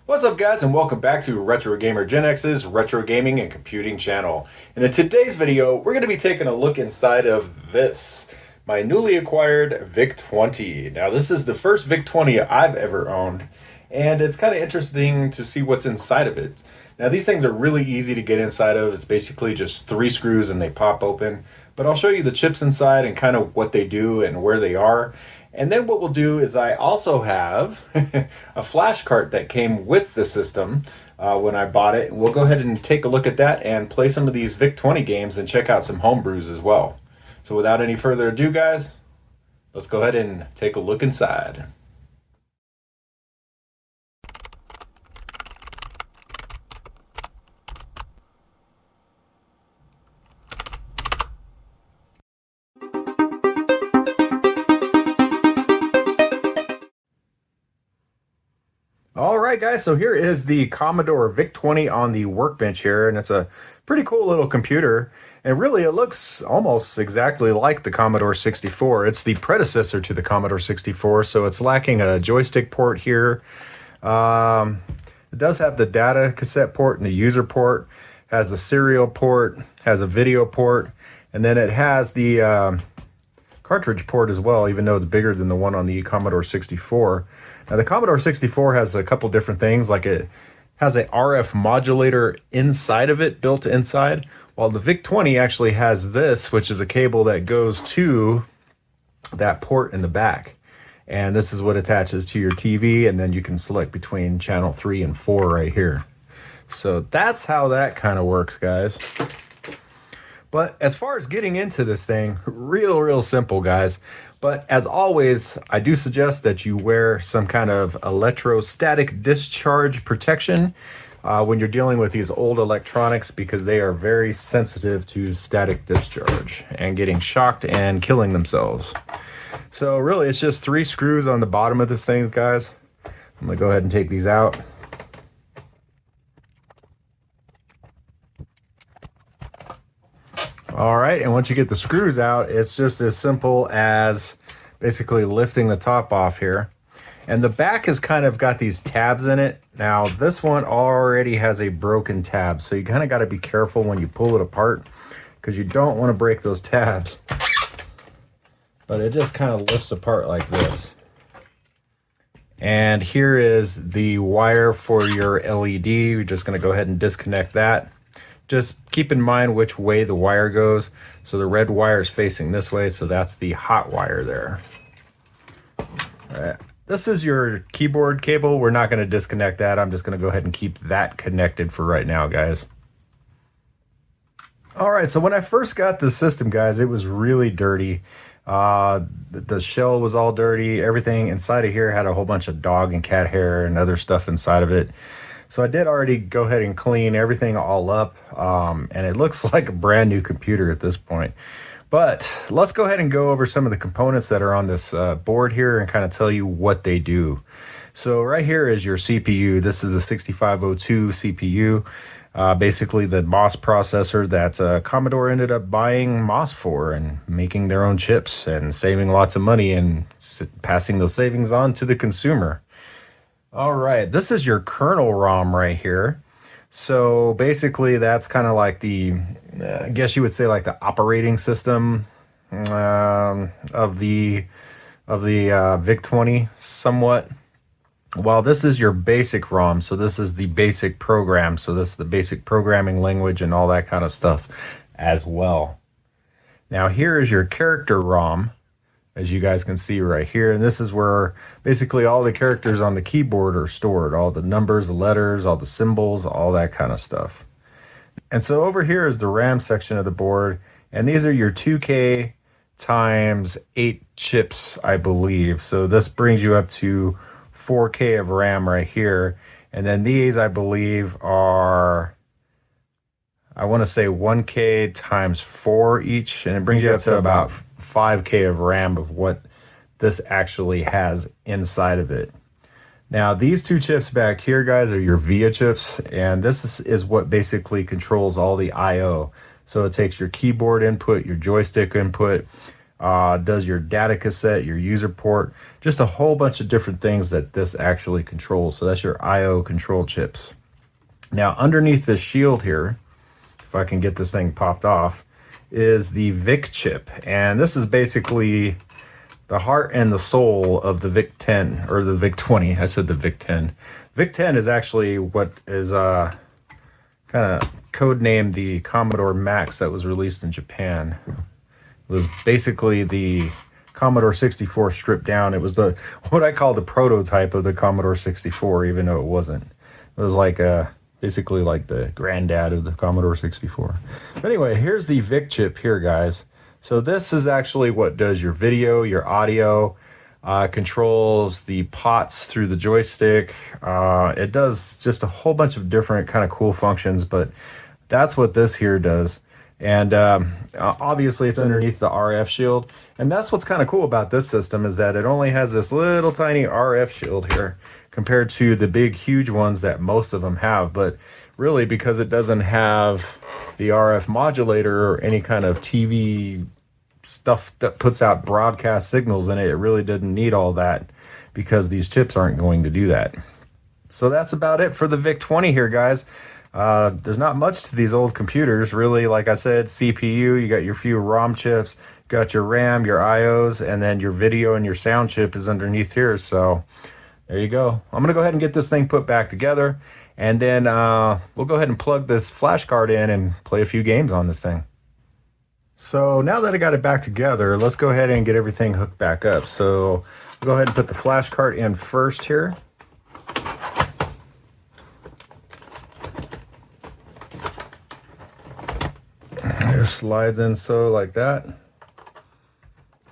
What's up, guys, and welcome back to Retro Gamer Gen X's Retro Gaming and Computing channel. And in today's video, we're going to be taking a look inside of this, my newly acquired VIC-20. Now, this is the first VIC-20 I've ever owned, and it's kind of interesting to see what's inside of it. Now, these things are really easy to get inside of. It's basically just 3 screws and they pop open. But I'll show you the chips inside and kind of what they do and where they are. And then what we'll do is I also have a Flashcart that came with the system when I bought it. We'll go ahead and take a look at that and play some of these VIC-20 games and check out some homebrews as well. So without any further ado, guys, let's go ahead and take a look inside. Alright guys, so here is the Commodore VIC-20 on the workbench here, and it's a pretty cool little computer, and really it looks almost exactly like the Commodore 64. It's the predecessor to the Commodore 64, so it's lacking a joystick port here. It does have the data cassette port and the user port, has the serial port, has a video port, and then it has the cartridge port as well, even though it's bigger than the one on the Commodore 64. Now the Commodore 64 has a couple different things, like it has a RF modulator inside of it, built inside, while the VIC-20 actually has this, which is a cable that goes to that port in the back. And this is what attaches to your TV, and then you can select between channel 3 and 4 right here. So that's how that kind of works, guys. But as far as getting into this thing, real simple, guys. But as always, I do suggest that you wear some kind of electrostatic discharge protection when you're dealing with these old electronics, because they are very sensitive to static discharge and getting shocked and killing themselves. So really, it's just 3 screws on the bottom of this thing, guys. I'm gonna go ahead and take these out. All right, and once you get the screws out, it's just as simple as basically lifting the top off here. And the back has kind of got these tabs in it. Now, this one already has a broken tab, so you kind of got to be careful when you pull it apart, because you don't want to break those tabs. But it just kind of lifts apart like this. And here is the wire for your LED. We're just going to go ahead and disconnect that. Just keep in mind which way the wire goes. So the red wire is facing this way, so that's the hot wire there. All right. This is your keyboard cable. We're not going to disconnect that. I'm just going to go ahead and keep that connected for right now, guys. All right, so when I first got the system, guys, it was really dirty. The shell was all dirty. Everything inside of here had a whole bunch of dog and cat hair and other stuff inside of it. So I did already go ahead and clean everything all up, and it looks like a brand new computer at this point. But let's go ahead and go over some of the components that are on this board here and kind of tell you what they do. So right here is your CPU. This is a 6502 CPU, basically the MOS processor that Commodore ended up buying MOS for and making their own chips and saving lots of money and passing those savings on to the consumer. All right, this is your kernel ROM right here. So basically that's kind of like the, I guess you would say like the operating system of the VIC-20 somewhat. While this is your basic ROM, so this is the basic program. So this is the basic programming language and all that kind of stuff as well. Now here is your character ROM, as you guys can see right here. And this is where basically all the characters on the keyboard are stored. All the numbers, the letters, all the symbols, all that kind of stuff. And so over here is the RAM section of the board. And these are your 2K times 8 chips, I believe. So this brings you up to 4K of RAM right here. And then these, I believe, are, I want to say 1K times 4 each. And it brings you up to about 5K of RAM of what this actually has inside of it. Now these 2 chips back here, guys, are your VIA chips, and this is what basically controls all the I/O. So it takes your keyboard input, your joystick input, does your data cassette, your user port, just a whole bunch of different things that this actually controls. So that's your I/O control chips. Now, underneath this shield here, if I can get this thing popped off, is the VIC chip. And this is basically the heart and the soul of the VIC-10, or the VIC-20. I said the VIC-10. VIC-10 is actually what is kind of codenamed the Commodore Max that was released in Japan. It was basically the Commodore 64 stripped down. It was the what I call the prototype of the Commodore 64, even though it wasn't. It was like basically like the granddad of the Commodore 64. But anyway, here's the VIC chip here, guys. So this is actually what does your video, your audio, controls the pots through the joystick. It does just a whole bunch of different kind of cool functions, but that's what this here does. And obviously it's underneath the RF shield. And that's what's kind of cool about this system, is that it only has this little tiny RF shield here compared to the big, huge ones that most of them have. But really, because it doesn't have the RF modulator or any kind of TV stuff that puts out broadcast signals in it, it really didn't need all that, because these chips aren't going to do that. So that's about it for the VIC-20 here, guys. There's not much to these old computers, really. Like I said, CPU, you got your few ROM chips, got your RAM, your IOs, and then your video and your sound chip is underneath here. So there you go. I'm going to go ahead and get this thing put back together, and then we'll go ahead and plug this flash card in and play a few games on this thing. So now that I got it back together, let's go ahead and get everything hooked back up. So I'll go ahead and put the flash card in first here. It slides in so like that.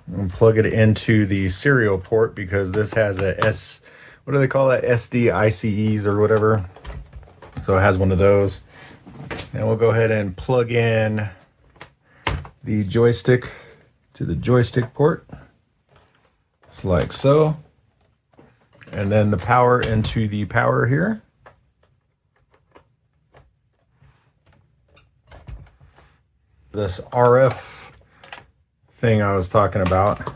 And plug it into the serial port, because this has a what do they call that? SD ICEs or whatever. So it has one of those. And we'll go ahead and plug in the joystick to the joystick port. Just like so. And then the power into the power here. This RF thing I was talking about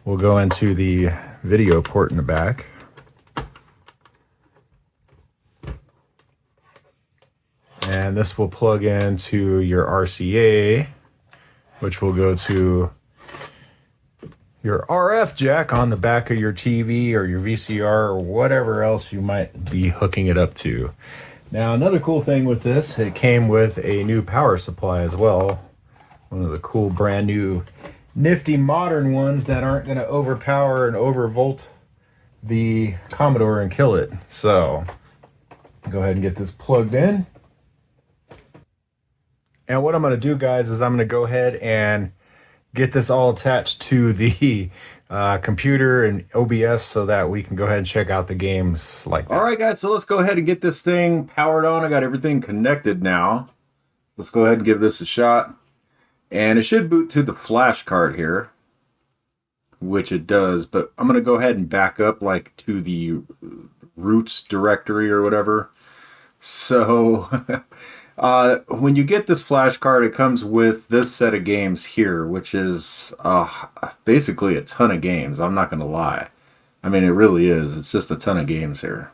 will go into the video port in the back. And this will plug into your RCA, which will go to your RF jack on the back of your TV or your VCR or whatever else you might be hooking it up to. Now, another cool thing with this, it came with a new power supply as well. One of the cool brand new nifty modern ones that aren't going to overpower and overvolt the Commodore and kill it. So go ahead and get this plugged in. And what I'm going to do, guys, is I'm going to go ahead and get this all attached to the computer and OBS so that we can go ahead and check out the games like that. All right, guys, so let's go ahead and get this thing powered on. I got everything connected now. Let's go ahead and give this a shot. And it should boot to the flash card here, which it does, but I'm going to go ahead and back up like to the roots directory or whatever. So when you get this flash card, it comes with this set of games here, which is basically a ton of games. I'm not going to lie. I mean, it really is. It's just a ton of games here,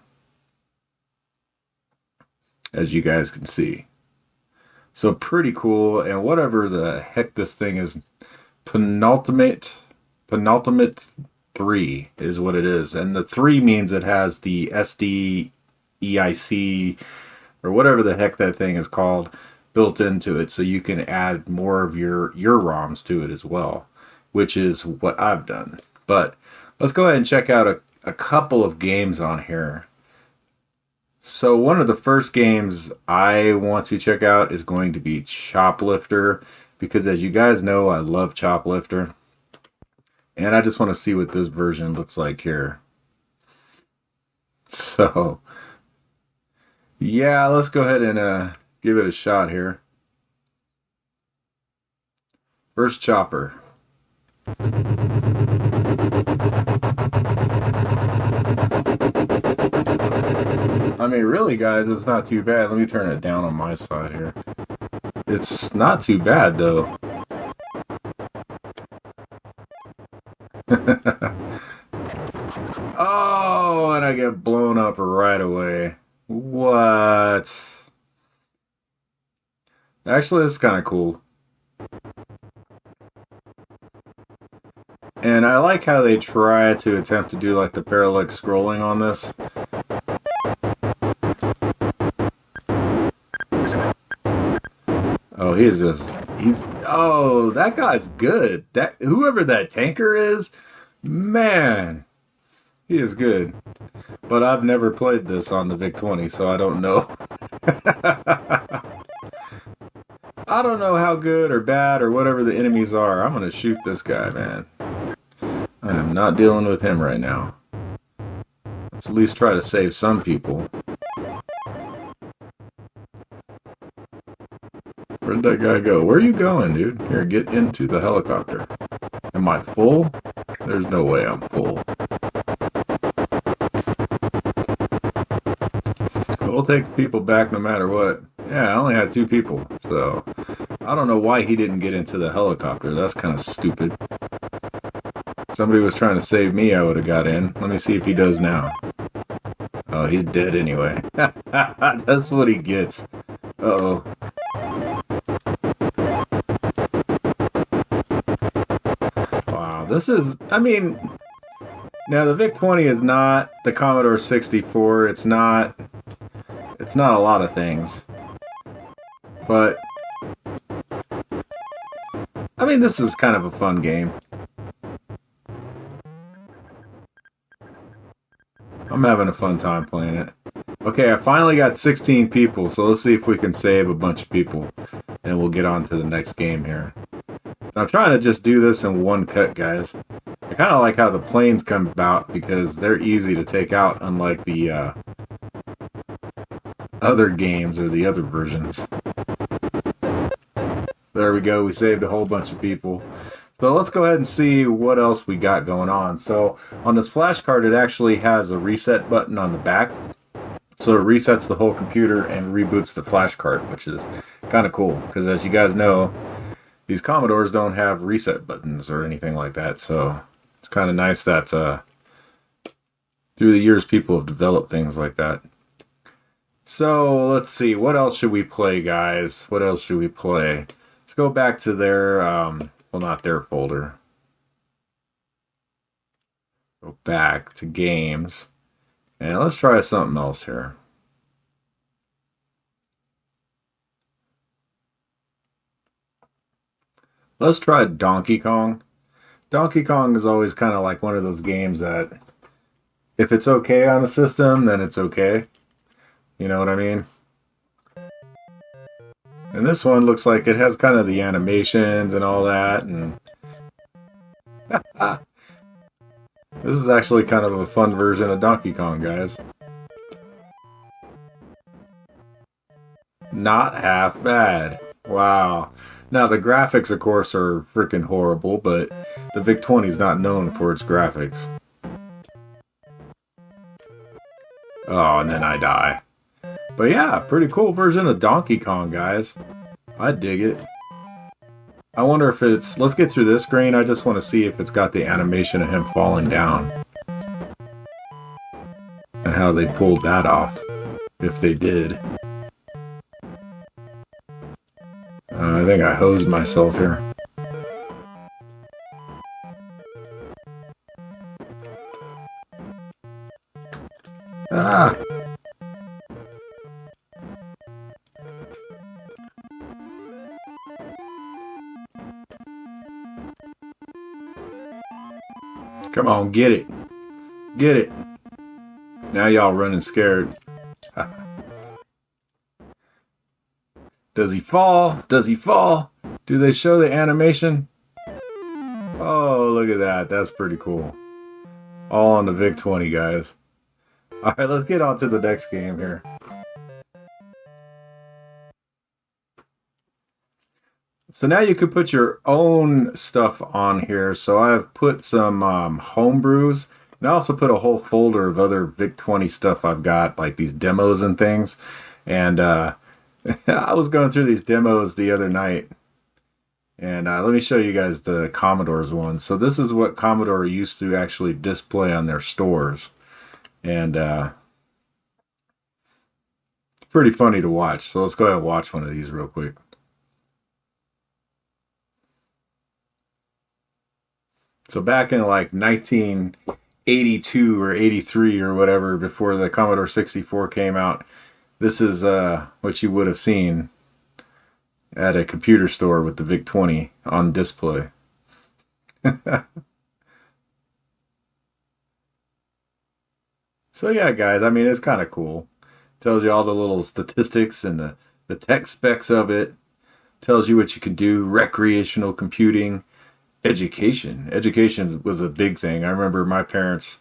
as you guys can see. So pretty cool. And whatever the heck this thing is, PenUltimate 3 is what it is. And the 3 means it has the SD EIC or whatever the heck that thing is called built into it, so you can add more of your ROMs to it as well, which is what I've done. But let's go ahead and check out a couple of games on here. So one of the first games I want to check out is going to be Choplifter, because as you guys know, I love Choplifter. And I just want to see what this version looks like here. So yeah, let's go ahead and give it a shot here. First chopper. I mean, really, guys, it's not too bad. Let me turn it down on my side here. It's not too bad, though. Oh, and I get blown up right away. What? Actually, it's kind of cool. And I like how they try to attempt to do like the parallax scrolling on this. Oh, oh, that guy's good. Whoever that tanker is, man, he is good. But I've never played this on the VIC-20, so I don't know. I don't know how good or bad or whatever the enemies are. I'm going to shoot this guy, man. I am not dealing with him right now. Let's at least try to save some people. Where'd that guy go? Where are you going, dude? Here, get into the helicopter. Am I full? There's no way I'm full. We'll take the people back no matter what. Yeah, I only had 2 people, so I don't know why he didn't get into the helicopter. That's kind of stupid. If somebody was trying to save me, I would have got in. Let me see if he does now. Oh, he's dead anyway. That's what he gets. Uh-oh. Wow, this is, I mean, now the VIC-20 is not the Commodore 64. It's not a lot of things. But I mean, this is kind of a fun game. I'm having a fun time playing it. Okay, I finally got 16 people, so let's see if we can save a bunch of people. And we'll get on to the next game here. I'm trying to just do this in one cut, guys. I kind of like how the planes come about because they're easy to take out, unlike the other games or the other versions. There we go. We saved a whole bunch of people. So let's go ahead and see what else we got going on. So on this flashcard, it actually has a reset button on the back. So it resets the whole computer and reboots the flashcard, which is kind of cool. Because as you guys know, these Commodores don't have reset buttons or anything like that. So it's kind of nice that through the years, people have developed things like that. So let's see. What else should we play, guys? What else should we play? Let's go back to their, well, not their folder. Go back to games. And let's try something else here. Let's try Donkey Kong. Donkey Kong is always kind of like one of those games that if it's okay on the system, then it's okay. You know what I mean? And this one looks like it has kind of the animations and all that. And this is actually kind of a fun version of Donkey Kong, guys. Not half bad. Wow. Now, the graphics, of course, are freaking horrible, but the VIC-20 is not known for its graphics. Oh, and then I die. But yeah, pretty cool version of Donkey Kong, guys. I dig it. I wonder if it's... Let's get through this screen. I just want to see if it's got the animation of him falling down. And how they pulled that off. If they did. I think I hosed myself here. Ah! Come on, get it. Get it. Now y'all running scared. Does he fall? Does he fall? Do they show the animation? Oh, look at that. That's pretty cool. All on the VIC-20, guys. Alright, let's get on to the next game here. So now you could put your own stuff on here. So I've put some homebrews. And I also put a whole folder of other VIC-20 stuff I've got, like these demos and things. And I was going through these demos the other night. And let me show you guys the Commodore's one. So this is what Commodore used to actually display on their stores. And it's pretty funny to watch. So let's go ahead and watch one of these real quick. So back in like 1982 or 83 or whatever, before the Commodore 64 came out, this is what you would have seen at a computer store with the VIC-20 on display. So yeah, guys, I mean, it's kind of cool. Tells you all the little statistics and the tech specs of it. Tells you what you can do, recreational computing, education. Education was a big thing. I remember my parents,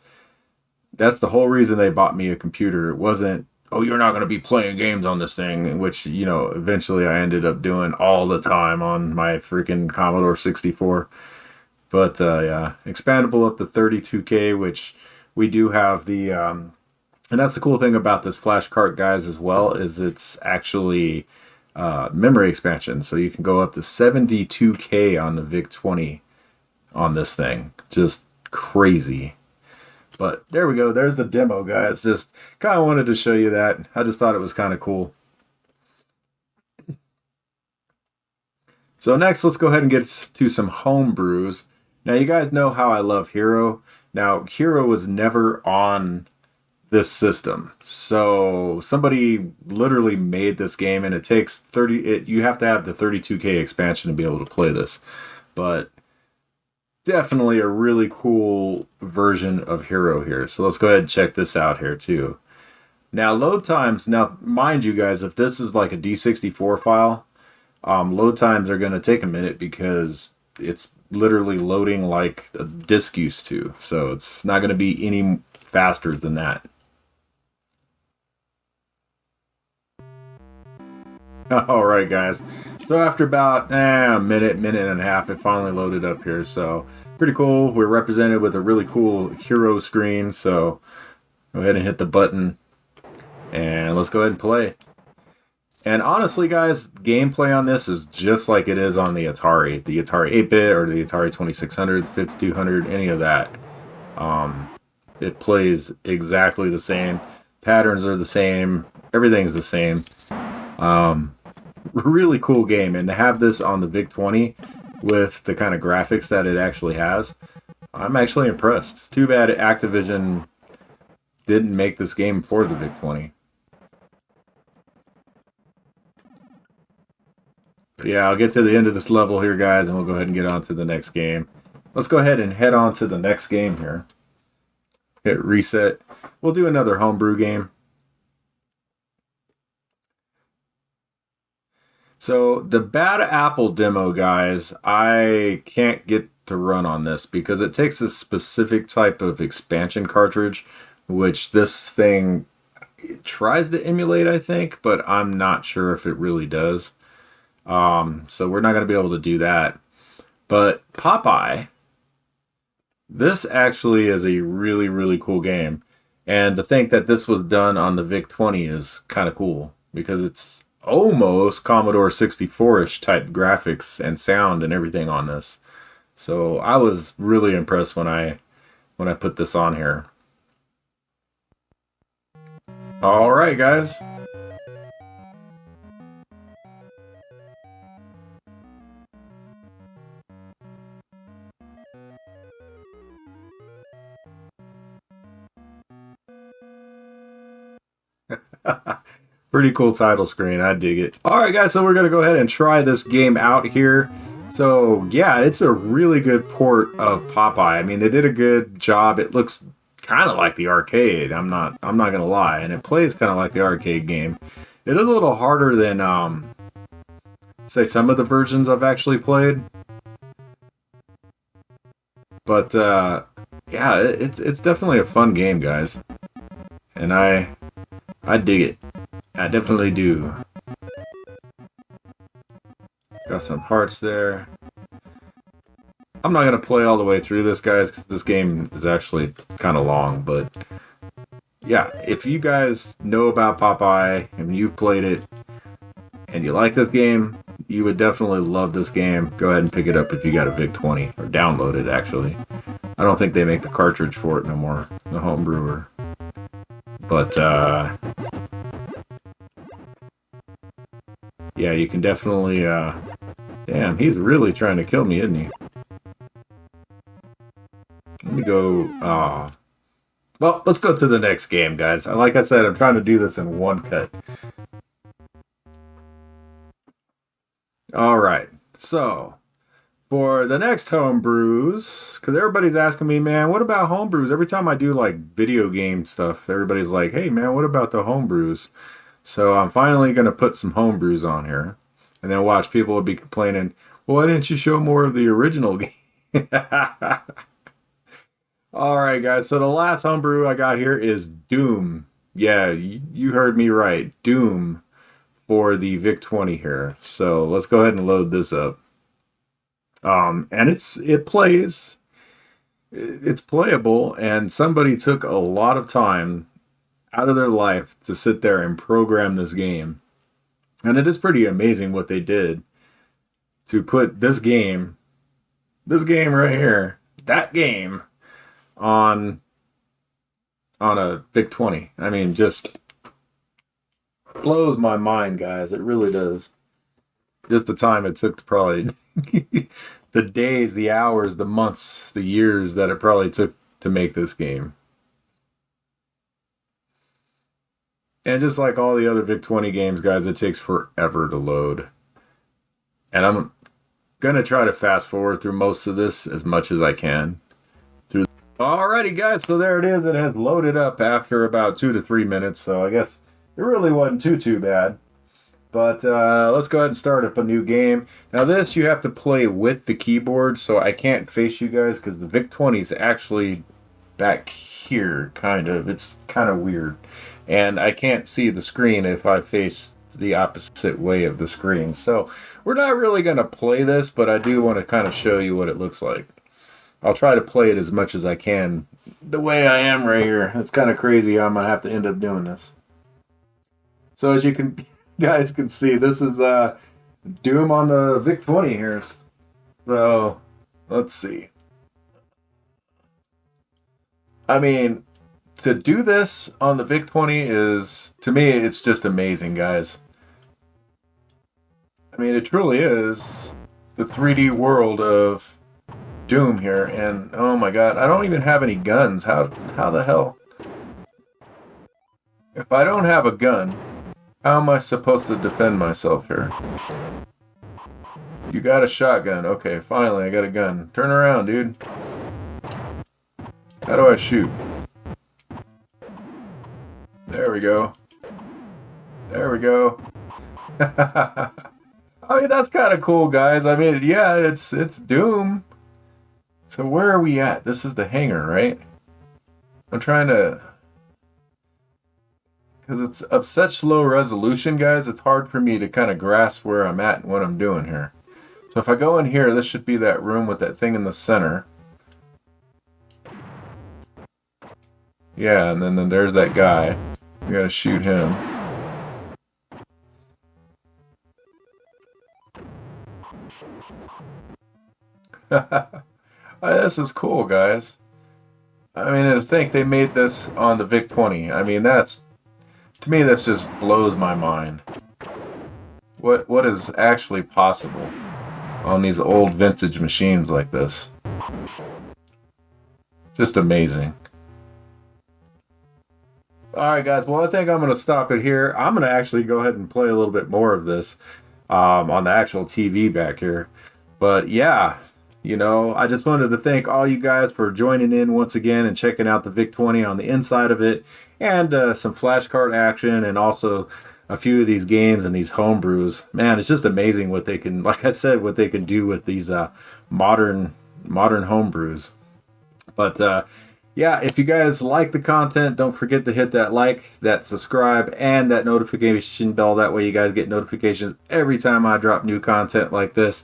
that's the whole reason they bought me a computer. It wasn't, oh, you're not going to be playing games on this thing, which, you know, eventually I ended up doing all the time on my freaking Commodore 64. But yeah, expandable up to 32K, which we do have the, and that's the cool thing about this Flashcart, guys, as well, is it's actually memory expansion. So you can go up to 72K on the VIC-20 on this thing. Just crazy. But there we go. There's the demo, guys. Just kind of wanted to show you that. I just thought it was kind of cool. So next, let's go ahead and get to some homebrews. Now, you guys know how I love Hero. Now, Hero was never on this system. So somebody literally made this game, and it takes 30... you have to have the 32K expansion to be able to play this. But definitely a really cool version of Hero here. So let's go ahead and check this out here too. Now, load times, now mind you guys, if this is like a D64 file, load times are going to take a minute because it's literally loading like a disk used to. So it's not going to be any faster than that. All right, guys. So after about a minute and a half, it finally loaded up here. So pretty cool. We're represented with a really cool Hero screen. So go ahead and hit the button and let's go ahead and play. And honestly, guys, gameplay on this is just like it is on the Atari 8-bit or the Atari 2600, 5200, any of that. It plays exactly the same. Patterns are the same. Everything's the same. Really cool game, and to have this on the VIC-20 with the kind of graphics that it actually has, I'm actually impressed. It's too bad Activision didn't make this game for the VIC-20. But yeah, I'll get to the end of this level here, guys, and we'll go ahead and get on to the next game. Let's go ahead and head on to the next game here. Hit reset. We'll do another homebrew game. So the Bad Apple demo, guys, I can't get to run on this because it takes a specific type of expansion cartridge, which this thing tries to emulate, I think, but I'm not sure if it really does. So we're not going to be able to do that. But Popeye, this actually is a really, really cool game. And to think that this was done on the VIC-20 is kind of cool because it's almost Commodore 64-ish type graphics and sound and everything on this. So I was really impressed when I put this on here. All right, guys. Pretty cool title screen. I dig it. All right, guys, so we're going to go ahead and try this game out here. So, yeah, it's a really good port of Popeye. I mean, they did a good job. It looks kind of like the arcade. I'm not going to lie. And it plays kind of like the arcade game. It is a little harder than, say, some of the versions I've actually played. But, yeah, it's definitely a fun game, guys. And I dig it. I definitely do. Got some hearts there. I'm not going to play all the way through this, guys, because this game is actually kind of long. But, yeah, if you guys know about Popeye and you've played it and you like this game, You would definitely love this game. Go ahead and pick it up if you got a VIC-20, or download it actually. I don't think they make the cartridge for it no more, the Homebrewer. But yeah, you can definitely damn, he's really trying to kill me, isn't he? Let me go well, let's go to the next game, guys. Like I said, I'm trying to do this in one cut. Alright, so for the next homebrews, because everybody's asking me, man, what about homebrews? Every time I do like video game stuff, everybody's like, hey man, what about the homebrews? So I'm finally going to put some homebrews on here. And then watch, people will be complaining, well, why didn't you show more of the original game? Alright guys, so the last homebrew I got here is Doom. Yeah, you heard me right. Doom for the VIC-20 here. So let's go ahead and load this up. And it's playable, and somebody took a lot of time out of their life to sit there and program this game. And it is pretty amazing what they did to put this game right here, that game, on a VIC-20. I mean, just blows my mind, guys. It really does. Just the time it took to probably the days, the hours, the months, the years that it probably took to make this game. And just like all the other VIC-20 games, guys, it takes forever to load. And I'm going to try to fast forward through most of this as much as I can. Alrighty, guys, so there it is. It has loaded up after about 2 to 3 minutes, so I guess it really wasn't too bad. But let's go ahead and start up a new game. Now this, you have to play with the keyboard, so I can't face you guys because the VIC-20 is actually back here, kind of. It's kind of weird. And I can't see the screen if I face the opposite way of the screen. So we're not really going to play this, but I do want to kind of show you what it looks like. I'll try to play it as much as I can the way I am right here. It's kind of crazy how I'm going to have to end up doing this. So as you guys can see, this is Doom on the VIC-20 here. So let's see. I mean, to do this on the VIC-20 is, to me, it's just amazing, guys. I mean, it truly is the 3D world of Doom here, and oh my god, I don't even have any guns. How the hell? If I don't have a gun, how am I supposed to defend myself here? You got a shotgun. Okay, finally, I got a gun. Turn around, dude. How do I shoot? There we go. There we go. I mean, that's kind of cool, guys. I mean, yeah, it's Doom. So where are we at? This is the hangar, right? I'm trying to... Because it's of such low resolution, guys, it's hard for me to kind of grasp where I'm at and what I'm doing here. So if I go in here, this should be that room with that thing in the center. Yeah, and then there's that guy. We gotta shoot him. This is cool, guys. I mean, to think they made this on the VIC-20. I mean, to me, this just blows my mind. What is actually possible on these old vintage machines like this? Just amazing. Alright guys, well I think I'm going to stop it here. I'm going to actually go ahead and play a little bit more of this on the actual TV back here. But yeah, you know, I just wanted to thank all you guys for joining in once again and checking out the VIC-20 on the inside of it, and some flashcart action, and also a few of these games and these homebrews. Man, it's just amazing what they can, like I said, what they can do with these modern homebrews. But yeah, if you guys like the content, don't forget to hit that like, that subscribe, and that notification bell. That way you guys get notifications every time I drop new content like this.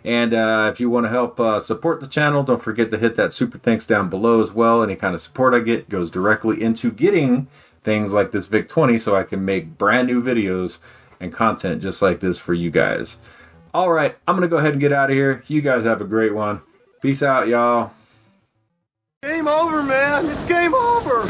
And if you want to help support the channel, don't forget to hit that super thanks down below as well. Any kind of support I get goes directly into getting things like this VIC-20, so I can make brand new videos and content just like this for you guys. All right, I'm going to go ahead and get out of here. You guys have a great one. Peace out, y'all. Game over, man. It's game over.